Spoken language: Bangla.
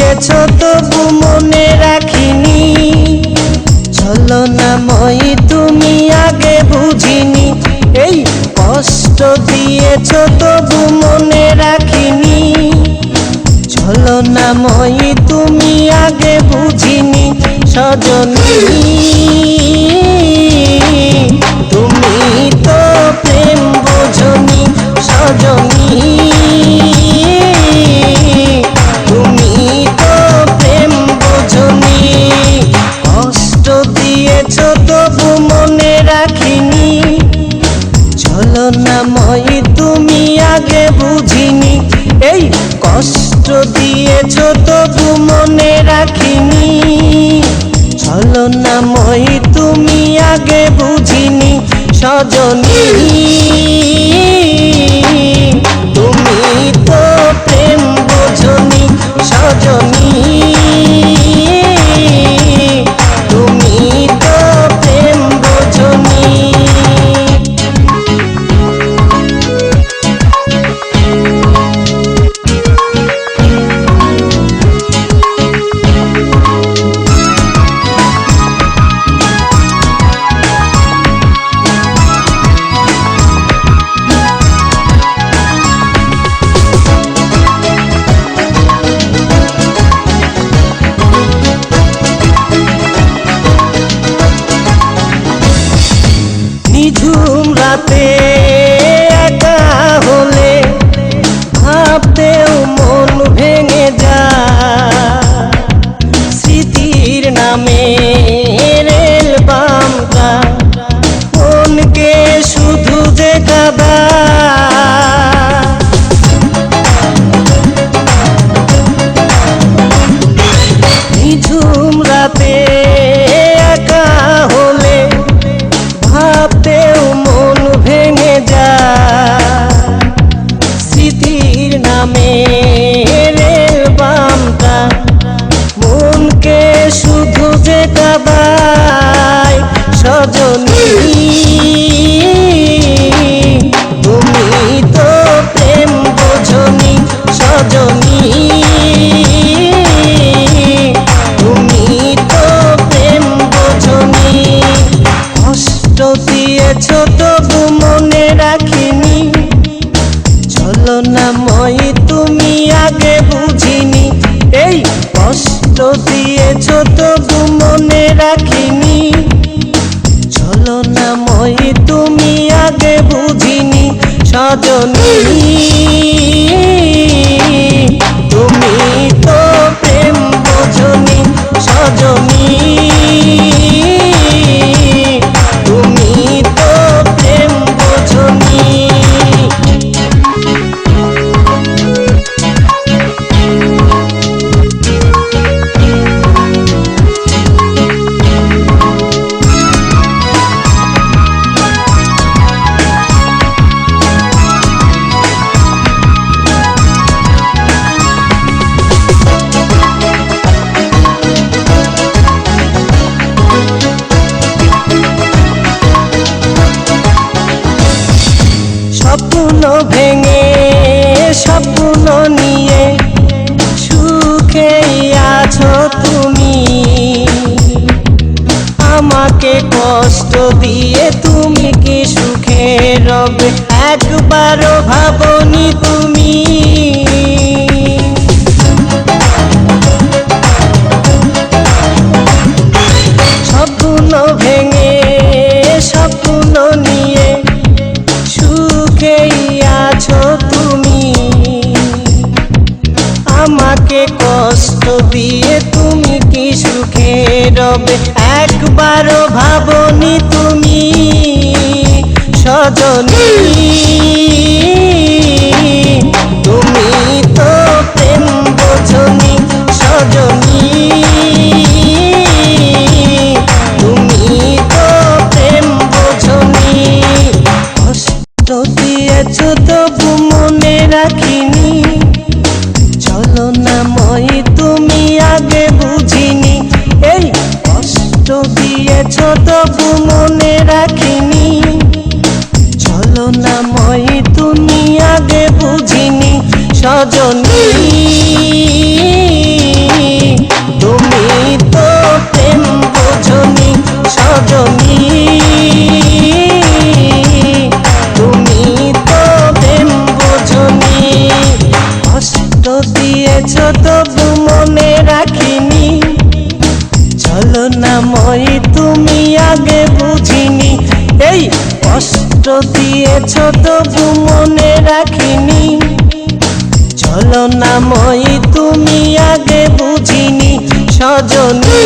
দিয়েছ তবু মনে রাখিনি, ছলনাময়ী তুমি আগে বুঝিনি। এই কষ্ট দিয়েছ তবু মনে রাখিনি, ছলনাময়ী তুমি আগে বুঝিনি। সজনী তুমি তো প্রেম বোঝনি, সজনী তুমি তো প্রেম বোঝনি। কষ্ট দিয়েছ তবু মনে রাখিনি, ছলনাময়ী তুমি আগে বুঝিনি। এই কষ্ট দিয়েছ তবু মনে রাখিনি, ছলনাময়ী তুমি আগে বুঝিনি। সজনী তুমি তো প্রেম বোঝনি, সজনী তুমি তো প্রেম বোঝনি। নিঝুম রাতে একা হলে ভাবতেও মন ভেঙে যায়, স্মৃতির নামে রেল বামকা মনকে শুধু যে কাঁদায়। নিঝুম রাতে একা হলে ভাবতেও মন ভেঙে যায়, স্মৃতির নামে রেল বামটা মনকে শুধু যে কাঁদায়। সজনী তুমি তো প্রেম বোঝনি, সজনী তুমি তো প্রেম বোঝনি। কষ্ট দিয়েছ তবু মনে রাখিনি, ছলনাময়ী তুমি আগে বুঝিনি। এই কষ্ট দিয়েছ তবু মনে রাখিনি, ছলনাময়ী তুমি আগে বুঝিনি। সজনী তুমি তো প্রেম বোঝনি, সজনী তুমি তো প্রেম বোঝনি। স্বপ্ন ভেঙে স্বপ্ন নিয়ে সুখেই আছো তুমি, আমাকে কষ্ট দিয়ে তুমি কি সুখে রবে একবারও ভাবনি তুমি। স্বপ্ন ভেঙে স্বপ্ন নিয়ে সুখেই আছো তুমি, আমাকে কষ্ট দিয়ে তুমি কি সুখে রবে একবারও ভাবনি তুমি। সজনী তুমি তো প্রেম বোঝনি, সজনী তুমি তো প্রেম বোঝনি। কষ্ট দিয়েছ তবু মনে রাখিনি, ছলনাময়ী তুমি আগে বুঝিনি। এই কষ্ট দিয়েছ তবু মনে রাখিনি, ছলনাময়ী তুমি আগে বুঝিনি। সজনী দিয়েছ তবু মনে রাখিনি। ছলনাময়ী তুমি আগে বুঝিনি সজনী।